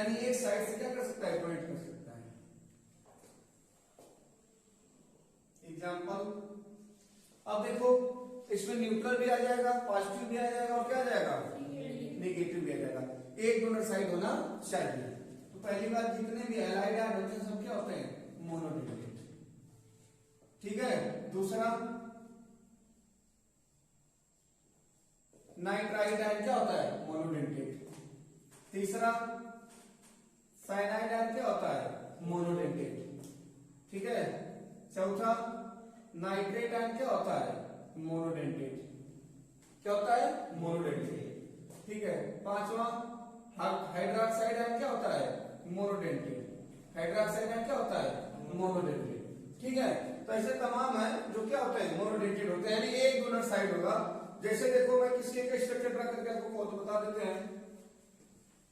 यानी एक साइड से क्या कर सकता है, डोनेट कर सकता है। एग्जाम्पल, अब देखो इसमें न्यूट्रल भी आ जाएगा, पॉजिटिव भी आ जाएगा और क्या आ जाएगा, नेगेटिव भी आ जाएगा। एक डोनर साइड होना चाहिए। तो पहली बात, जितने भी एलाइड आयन होते हैं सब क्या होते हैं, मोनोडेंटेट। ठीक है। दूसरा, नाइट्राइड आयन क्या होता है, मोनोडेंटेट। तीसरा, साइनाइड आयन क्या होता है, मोनोडेंटेट। ठीक है। चौथा, नाइट्रेट आयन क्या होता है, मोनोडेंटेट। क्या होता है, मोनोडेंटेट। ठीक है। पांचवा, हाइड्रोक्साइड आयन क्या होता है, मोनोडेंटेट। हाइड्रोक्साइड आयन क्या होता है, मोनोडेंटेट। ठीक है। तो ऐसे तमाम है जो क्या होते हैं, मोनोडेंटेट होते हैं, यानी एक डोनर साइड होगा। जैसे देखो मैं किसके के स्ट्रक्चर ड्रा करके आपको तो बता देते हैं।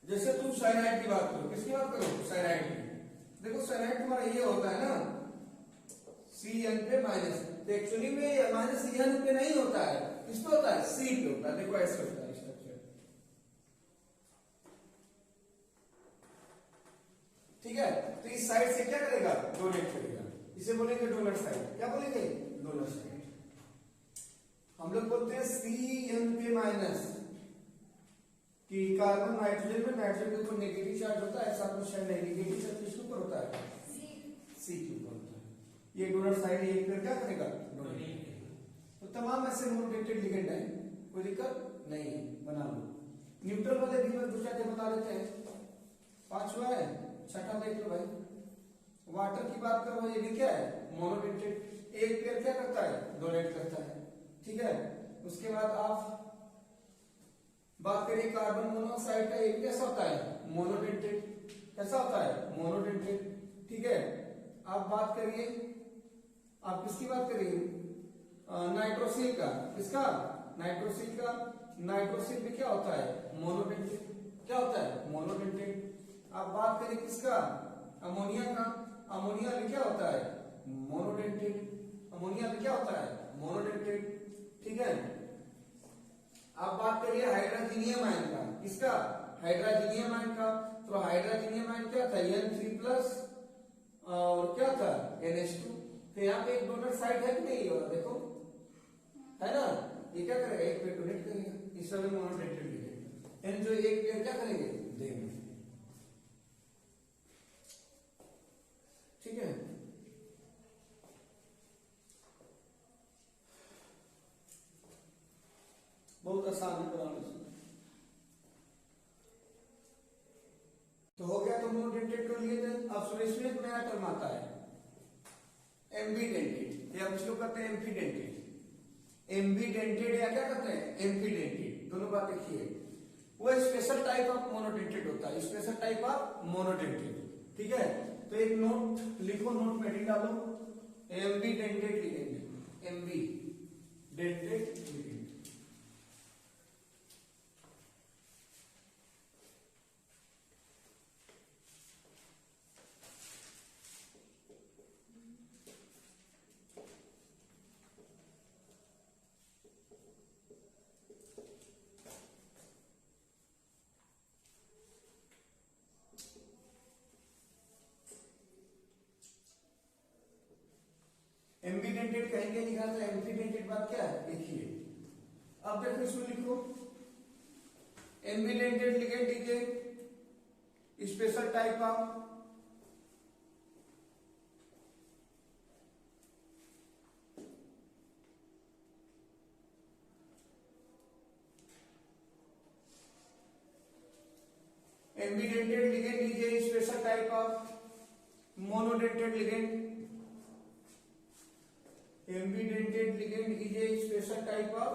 जैसे तुम साइनाइड की बात करो, किसकी बात करो, साइनाइड की। देखो साइनाइड तुम्हारा ये होता है ना, CN पे माइनस। तो एक्चुअली में माइनस CN पे नहीं होता है, किस पे होता है, C पे होता है। देखो ऐसे होता है स्ट्रक्चर। ठीक है। तो इस साइड से क्या करेगा, डोनेट करेगा। इसे बोलेंगे डोनर साइड। क्या बोलेंगे, डोनर साइड। हम लोग बोलते हैं CN पे माइनस कि कार्बन नाइट्रोजन में, नाइट्रोजन के ऊपर नेगेटिव चार्ज होता है, साथ में शायद नेगेटिव चार्ज किसके ऊपर होता है, C के ऊपर होता है। ये डोनर साइड एक पेयर क्या करेगा, डोनेट। तो तमाम ऐसे मोनोडेंटेट लिगेंड है, कोई दिक्कत नहीं है, बना लो। न्यूट्रल वाले भी मैं दो चार बता देते हैं। पांचवा है, छठा देख लो भाई, वाटर की बात करो, ये भी क्या है, मोनोडेंटेट। एक पेयर क्या करता है, डोनेट करता है। ठीक है। उसके बाद आप बात करिए कार्बन मोनोऑक्साइड का, एक कैसा होता है, मोनोडेंटेट। कैसा होता है, मोनोडेंटेट। ठीक है। आप बात करिए, आप किसकी बात करिए, नाइट्रोसिल का। किसका, नाइट्रोसिल का। नाइट्रोसिल भी क्या होता है, मोनोडेंटेट। क्या होता है, मोनोडेंटेट। आप बात करिए किसका, अमोनिया का। अमोनिया भी क्या होता है, मोनोडेंटेट। अमोनिया भी क्या होता है, मोनोडेंटेट। ठीक है। आप बात करिए हाइड्रोजीनियम आयन का। किसका, हाइड्रोजीनियम आयन का। तो हाइड्रोजीनियम आयन क्या था, N3+ और क्या था, NH2। तो यहाँ पे एक डोनर साइड है कि नहीं होगा, देखो है ना। ये क्या करेगा, एक पेयर डोनेट करेगा, इस समय मोनोडेंटेट लिगेंड। यानी जो एक पेयर क्या करेंगे, देंगे। ठीक है। बहुत आसान है बनाना। तो हो गया, तो मोनोडेंटेट कर लिए थे। अब सुनिए, इसमें एक नया टर्म आता है, एम्बीडेंटेड, या कुछ लोग कहते हैं एम्फीडेंटेड। एम्बीडेंटेड या क्या कहते हैं, एम्फीडेंटेड। दोनों बात एक ही है। वो स्पेशल टाइप ऑफ मोनोडेंटेड होता है, स्पेशल टाइप ऑफ मोनोडेंटेड। ठीक है। तो एक नोट लिखो, नोट में डालो, एम्बीडेंटेड लिगेंड। एम्बीडेंटेड लिगेंड। एम्बीडेंटेड कहीं के लिखा था, एम्फीडेंटेड बात क्या है, एक ही है। अब देखो इसमें लिखो, एम्बीडेंटेड ligand is a special type of एम्बीडेंटेड ligand is a special type of monodentate ligand. Ambidentate ligand is a special type of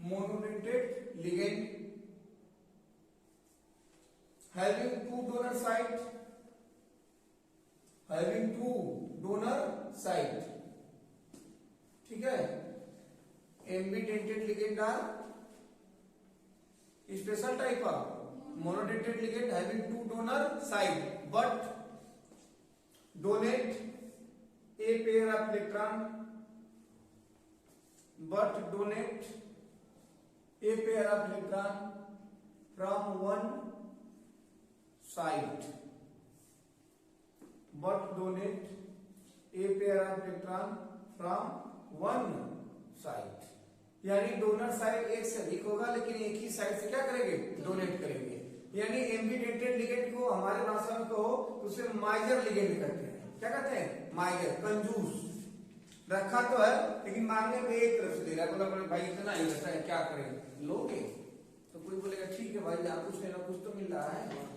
monodentate ligand having two donor site. Having two donor site. ठीक है। Ambidentate ligand are special type of monodentate ligand having two donor site but donate a pair of electron. But donate a pair of electron from one site but donate a pair of electron from one site। यानी donor side एक से अधिक होगा लेकिन एक ही side से क्या करेंगे, डोनेट करेंगे। यानी एम्बिडेंटेड लिगेंड को हमारे भाषा में कहो तो उसे माइजर लिगेंड कहते हैं। क्या कहते हैं, माइजर, कंजूस। रखा तो है लेकिन मांगने में एक तरफ से दे रहा है, बोला भाई इतना ही रहता है क्या करें, लोगे? तो कोई बोलेगा ठीक है भाई आप कुछ लेना, कुछ तो मिल रहा है।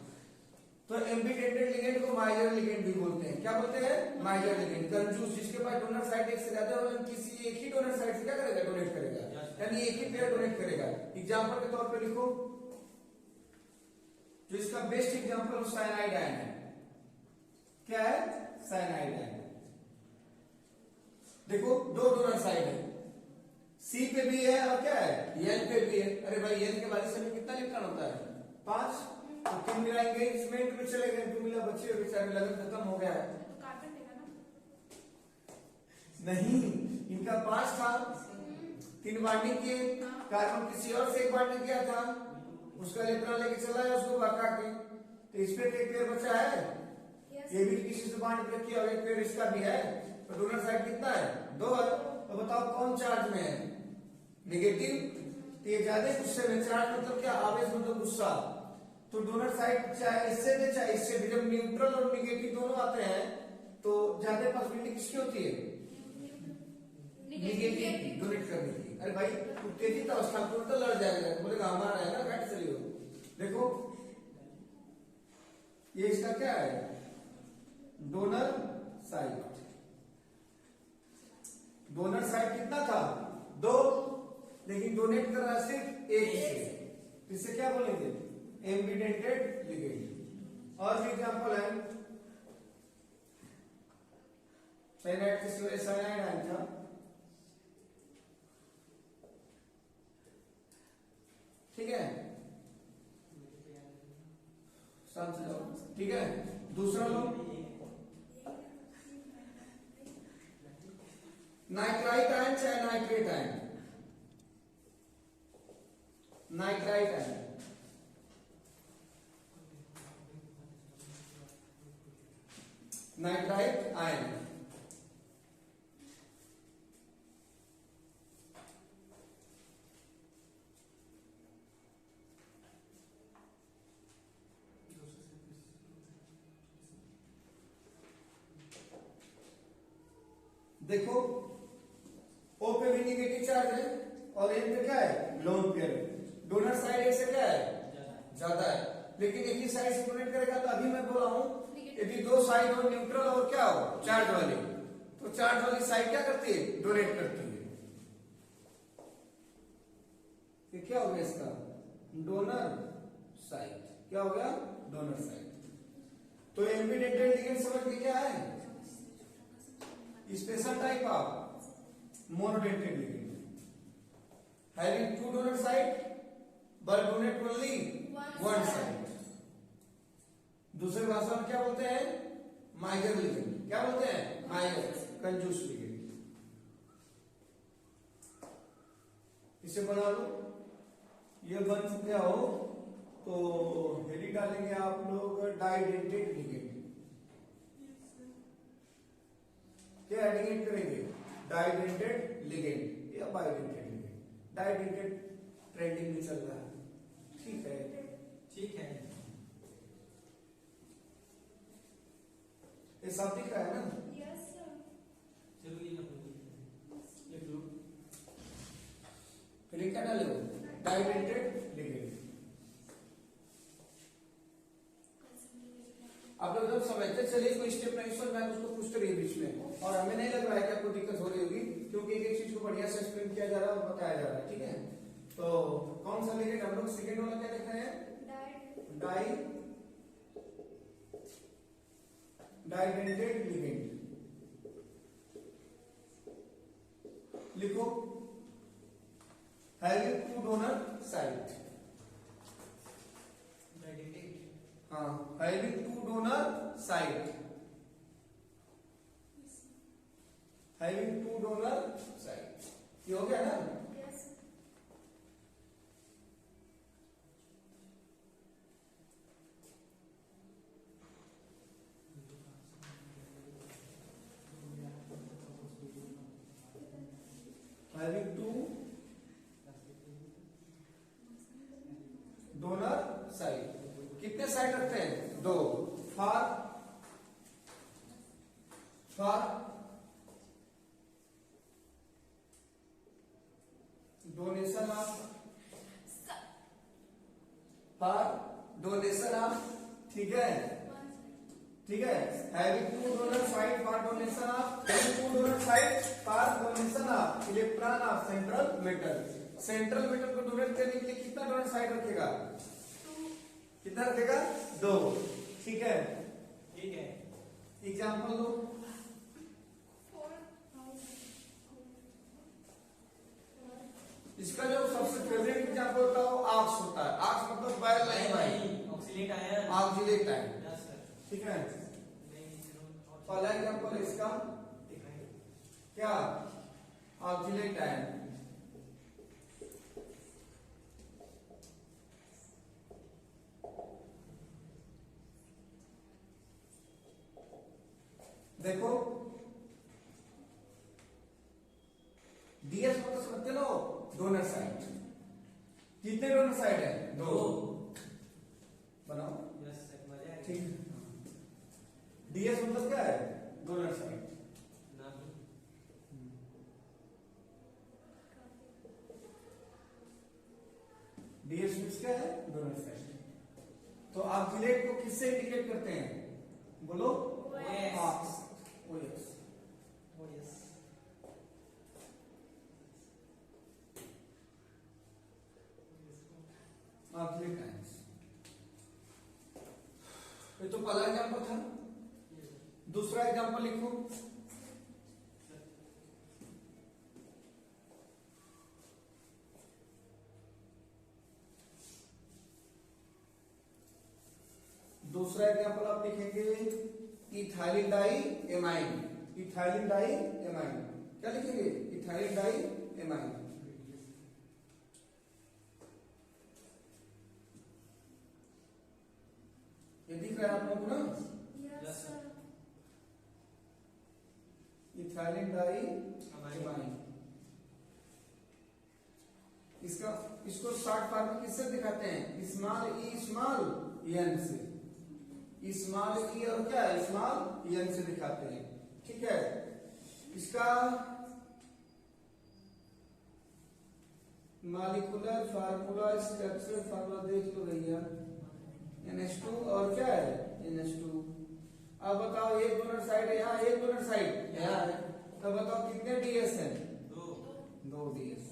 तो एम्बिडेंटेड लिगेंड को माइजर लिगेंड भी बोलते हैं। क्या बोलते हैं, माइजर लिगेंड। कंजूस, जिसके पास डोनर साइड एक से ज्यादा हो, किसी एक ही डोनर साइड से क्या करेगा, डोनेट करेगा, यानी एक ही पेयर डोनेट करेगा। एग्जांपल के तौर पे लिखो, जो इसका बेस्ट एग्जांपल साइनाइड आयन है। क्या है, साइनाइड आयन। देखो दो डोनर साइड है, सी पे भी है और क्या है, एल पे भी है। अरे भाई एल के बाद से कितना इलेक्ट्रॉन होता है, 5। तो 3 मिलाएंगे, इसमें इंटू में चले गए, 2 मिला, बच्चे बेचारे लगन खत्म हो गया है। तो कार्बन देगा ना? नहीं, इनका 5 था, 3 बाइंडिंग किए, कार्बन किसी और से एक बाइंडिंग किया था, उसका इलेक्ट्रॉन लेके चला है उसको बाका के। तो इस पे एक पेयर बचा है, ये भी किसी से बाइंड किया और एक पेयर इसका भी है। तो डोनर साइड कितना है, 2 है। तो बताओ कौन चार्ज में है, नेगेटिव। तो ये ज्यादा गुस्से में, चार्ज मतलब क्या, आवेश मतलब गुस्सा। तो डोनर साइड चाहे इससे दे चाहे इससे भी, जब न्यूट्रल और नेगेटिव दोनों आते हैं तो ज्यादा पॉसिबिलिटी किसकी होती है, नेगेटिव डोनेट करने की। अरे भाई उत्तेजित अवस्था में तो लड़ जाएगा, बोलेगा हमारा है ना, घट चलिए। देखो ये इसका क्या है, डोनर साइड। डोनर साइड कितना था, 2, लेकिन डोनेट कर रहा है सिर्फ एक से। इससे क्या बोलेंगे, एम्बिडेंटेड लिगेंड। और भी एग्जांपल है, साइनाइड के सिवाय साइनाइड आयन था, ठीक है, ठीक है। दूसरा लो, नाइट्राइट आयन चाहे nitrate ion, nitrite ion, nitrite ion. देखो O पे भी निगेटिव चार्ज है और N पे क्या है, लोन पेयर है। डोनर साइड से क्या है, ज्यादा है, लेकिन एक ही साइड से डोनेट करेगा। तो अभी मैं बोला हूं यदि 2 साइड हो, न्यूट्रल और क्या हो, चार्ज वाली, तो चार्ज वाली साइड क्या करती है, डोनेट करती है। ये क्या हो गया इसका, डोनर साइड। क्या हो गया, डोनर साइड। तो एम्बिडेंटेड लिगेंड समझ के क्या है, special type of monodentate ligand having 2 donor side but donate only one side। दूसरे भाषा में क्या बोलते हैं, माइजर लिगेंड। क्या बोलते हैं, माइजर, कंजूस लिगेंड। इसे बना लो, ये बन गया हो तो हेडी डालेंगे आप लोग डाइडेंटेड लिगेंड। क्या एडिकेट करेंगे, डाइडेंटेड लिगेंड या बाइडेंटेड लिगेंड। डाइडेंटेड ट्रेंडिंग में चल रहा है, ठीक है, ठीक है। ये सब दिख रहा है ना, यस सर। चलो ये लिख लो। फिर क्या डाले हो, डाइडेंटेड लिगेंड। आप लोग जब समझते चलिए, कोई स्टेप नहीं सर, मैं उसको पूछते रही बीच में, और हमें नहीं लग रहा है कि आपको दिक्कत हो रही होगी, क्योंकि एक एक चीज को बढ़िया से एक्सप्लेन किया जा रहा है और बताया जा रहा है, ठीक है। तो कौन सा लिगेंड, हम लोग सेकेंड वाला क्या देख रहे हैं, डाइडेंटेड लिगेंड। लिखो, हैविंग 2 डोनर साइड। हाँ, having 2 donor side, having 2 donor side। ये हो गया ना, yes. Having two donor side. कितने साइड रखते हैं? दो। फॉर डोनेशन ऑफ, ठीक है, ठीक है। Having two donor side for donation of, having two donor side for donation of electron of central metal. Central metal को डोनेट करने के लिए कितना डोनर साइड रखेगा? कितना रखेगा? दो, ठीक है। ठीक है। एग्जाम्पल दो। इसका जो सबसे फेवरेट एग्जाम्पल होता है वो आर्क्स होता है। आर्क्स मतलब by line by oxalate ion. Oxalate ion, yes sir. ठीक है। पहला एग्जाम्पल है इसका क्या? Oxalate ion. देखो डीएस मतलब समझते लो, डोनर साइड। कितने डोनर साइड है? दो। बनाओ। यस सर, मजा आएगा। ठीक। डीएस मतलब क्या है? Donor side. नहीं। डीएस मींस क्या है? Donor side. तो ऑक्सीलेट को किससे इंडिकेट करते हैं? बोलो। OS। Arcs, OS. ओ यस। Oxalate ions. ये तो पहला एग्जांपल था। दूसरा एग्जांपल लिखो। दूसरा एग्जांपल आप लिखेंगे ethylene diamine. Ethylene diamine क्या लिखेंगे? Ethylene diamine. ये दिख रहा है आप लोगों को ना? Yes sir. Ethylene diamine. इसको शॉर्ट फॉर्म में किससे दिखाते हैं? स्मॉल ई स्मॉल एन से। स्मॉल ई और क्या स्मॉल एन से दिखाते हैं, ठीक है। इसका मॉलिक्यूलर फार्मूला, स्ट्रक्चर फार्मूला देख लो भैया। NH2 और क्या है? NH2। अब बताओ एक डोनर साइड है यहाँ, एक डोनर साइड यहाँ है, तो बताओ कितने डीएस है? दो डीएस।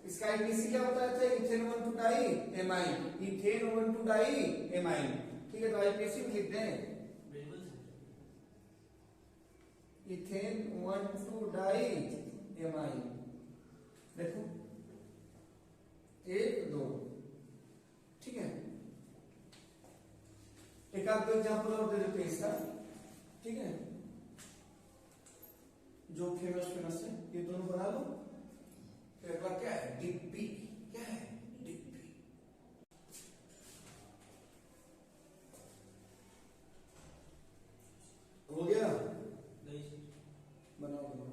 इसका इनिशियल क्या होता है? Ethane 1,2 diamine. Ethane 1,2 diamine, ठीक है। तो आईपीएससी में लिख दें बिल्कुल सर। Ethane 1,2 die amine. देखो 1 2, ठीक है। एक आध दो एग्जाम्पल और दे देते हैं इसका, ठीक है। जो फेमस है ये दोनों बना लो। तो अगला क्या है? डिप्पी। क्या है? डिप्पी। हो गया? नहीं सर। बनाओ बनाओ।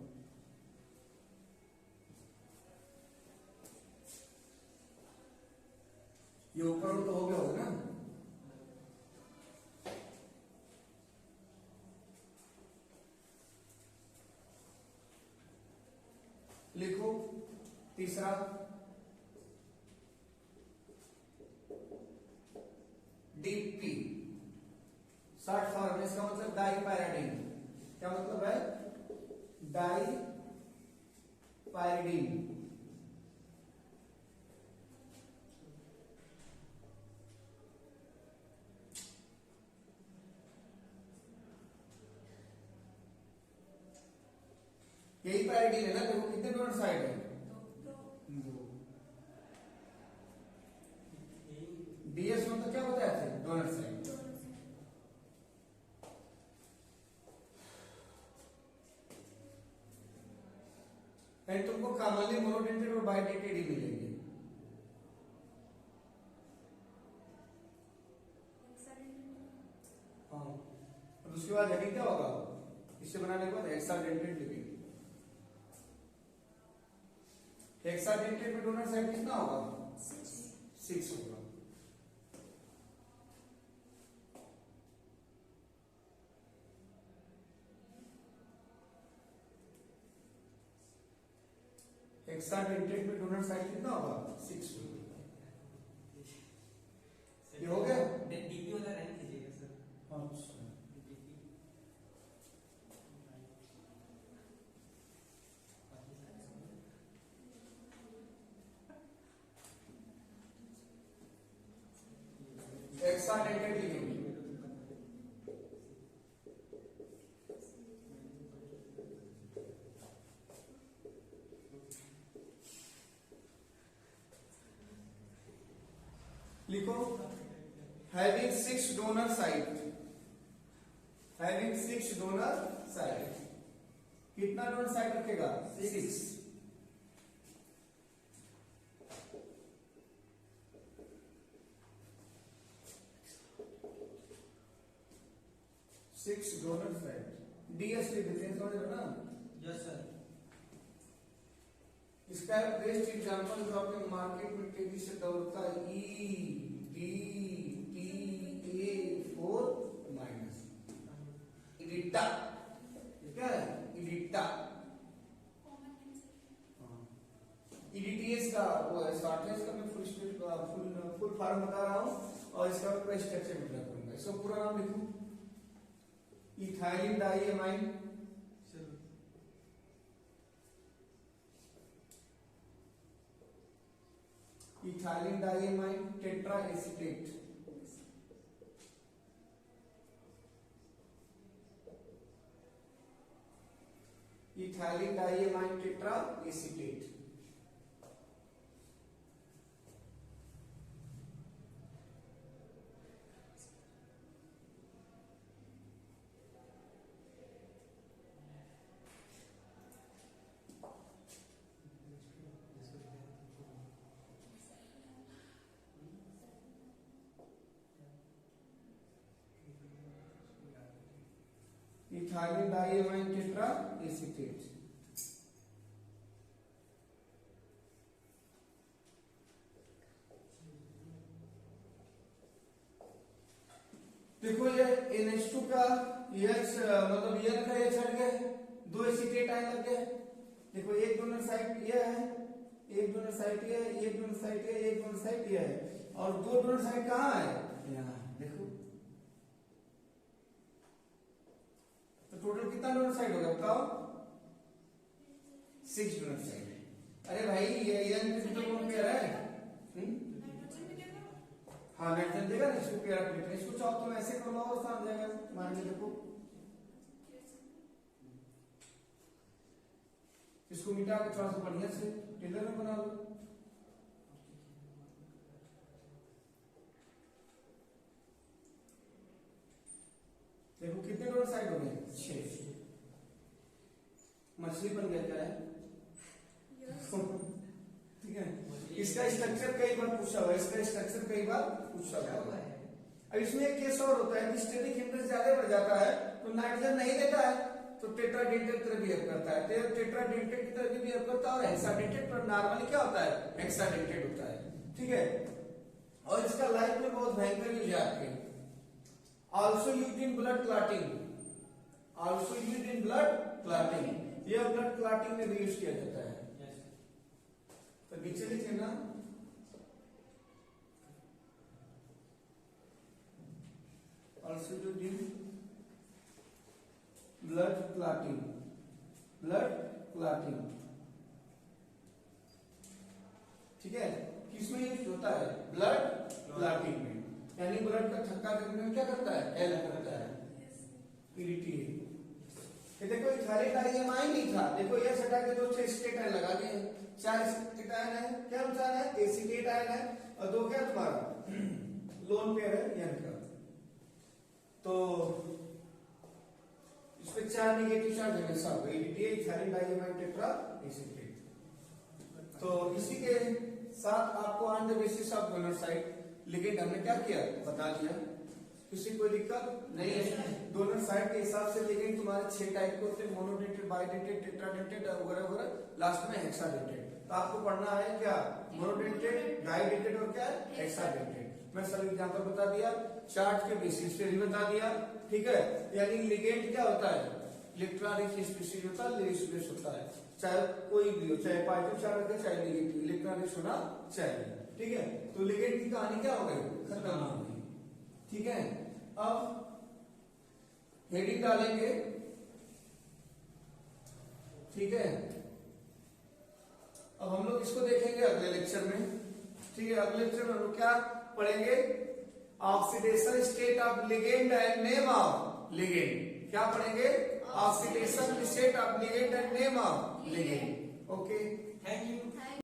ये ऊपर तो हो गया होगा ना? लिखो तीसरा डीपी। शॉर्ट फॉर्म इसका मतलब डाई पैराडीन। क्या मतलब है? डाई पैराडीन। यही पैराडीन है ना? देखो कितने डोनर साइड है? दो। डीएस मतलब क्या बताया थे? Donor side. एंड तुमको कॉमनली मोनोडेंटेड और बाइडेंटेड ही मिलेंगे। हाँ, अब उसके बाद हेडिंग क्या होगा? इससे बनाने के बाद हेक्साडेंटेड लिखेंगे। हेक्साडेंटेट में डोनर साइड कितना होगा? 6 होगा। हेक्साडेंटेट में डोनर साइड कितना होगा? 6 होगा। ये हो गया? डीपी वाला रैंक कीजिएगा सर। अच्छा, डीपी हेक्साडेंटेट लिखेंगे। लिखो having 6 donor site, having 6 donor site, कितना डोनर साइट रखेगा? 6। सिक्स डोनर साइट, डीएस लिख देते हैं, समझ रहे हो ना? Yes sir. इसका बेस्ट एग्जांपल जो आपने मार्केट में तेजी से दौड़ता है EDTA4 माइनस इडिटा, क्या है? इडिटा। EDTS का वो है शॉर्टनेस का, मैं फुल फॉर्म बता रहा हूँ और इसका पूरा स्ट्रक्चर मिला करूंगा। इसका पूरा नाम लिखूं, ethylene diamine, ethylene diamine tetra acetate, ethylene diamine tetra acetate. Ethylene diamine tetra acetate. देखो ये NH2 का H मतलब N का H हट गया, 2 एसीटेट आने लग गए। देखो एक डोनर साइट ये है, एक डोनर साइट ये है, एक डोनर साइट ये, एक डोनर साइट ये है, और 2 डोनर साइट कहाँ है? यहाँ। देखो तो टोटल कितना डोनर साइड होगा बताओ? 6 डोनर साइड। अरे भाई ये N कितना कौन पेयर है? हाँ नाइट्रोजन देगा ना, इसको पेयर अप लेते हैं। इसको चाहो तो ऐसे कर लो और आसान जाएगा। मान लीजिए देखो इसको मिटा के थोड़ा सा बढ़िया से टेलर में बना लो। देखो कितने डोनर साइड हो गए? 6। मछली बन गया क्या है? ठीक है। इसका स्ट्रक्चर कई बार पूछा हुआ है, इसका स्ट्रक्चर कई बार पूछा हुआ है। अब इसमें एक केस और होता है कि स्टेरिक हिंड्रेंस ज्यादा बढ़ जाता है तो नाइट्रोजन नहीं देता है तो टेट्राडेंटेट की तरह बिहेव करता है, तो टेट्राडेंटेट की तरह भी बिहेव करता है और हेक्साडेंटेट पर नॉर्मली क्या होता है? हेक्साडेंटेट होता है। ठीक है। और इसका लाइफ में बहुत भयंकर यूज है आपके। Also used in blood clotting, also used in blood clotting, यह ब्लड क्लॉटिंग में भी यूज किया जाता है। तो नीचे लिखे ना, also used in blood clotting, blood clotting. ठीक है। किसमें यूज होता है? ब्लड क्लॉटिंग में, यानी ब्लड का थक्का करने में क्या करता है? हेल्प करता है। इरिटेट। ये देखो इथाइलिन डाइएमाइन नहीं था, देखो ये हटा के 2 स्टेट आयन लगा दिए, 4 स्टेट आयन है, क्या नुकसान है? एसीटेट आयन है, और 2 क्या तुम्हारा लोन पेयर है N का। तो इस पे 4 नेगेटिव चार्ज हमेशा होगा, इथाइलिन डाइएमाइन टेट्रा एसीटेट। तो इसी के साथ आपको on the basis of donor site ligand हमने क्या किया बता दिया। किसी कोई दिक्कत नहीं है। डोनर साइट के हिसाब से लिगेंड तुम्हारे 6 टाइप के होते हैं, मोनोडेंटेड, बाइडेंटेड, टेट्राडेंटेड वगैरह वगैरह, लास्ट में हेक्साडेंटेड। तो आपको पढ़ना है क्या, मोनोडेंटेड, डाइडेंटेड और क्या हेक्साडेंटेड। मैं सब एग्जांपल बता दिया, चार्ट के बेसिस पे भी बता दिया, ठीक है। यानी लिगेंड क्या होता है, इलेक्ट्रॉनिक स्पीशीज होता है, लेस होता है, चाहे कोई भी हो, चाहे पॉजिटिव चार्ज रखे चाहे नेगेटिव, इलेक्ट्रॉनिक होना चाहिए, ठीक है। तो लिगेंड की कहानी क्या हो गई, खत्म हो गई, ठीक है। अब हेडिंग डालेंगे, ठीक है। अब हम लोग इसको देखेंगे अगले लेक्चर में, ठीक है। अगले लेक्चर में हम लोग क्या पढ़ेंगे, oxidation state of ligand and name of ligand. क्या पढ़ेंगे, oxidation state of ligand and name of ligand. Okay, thank you.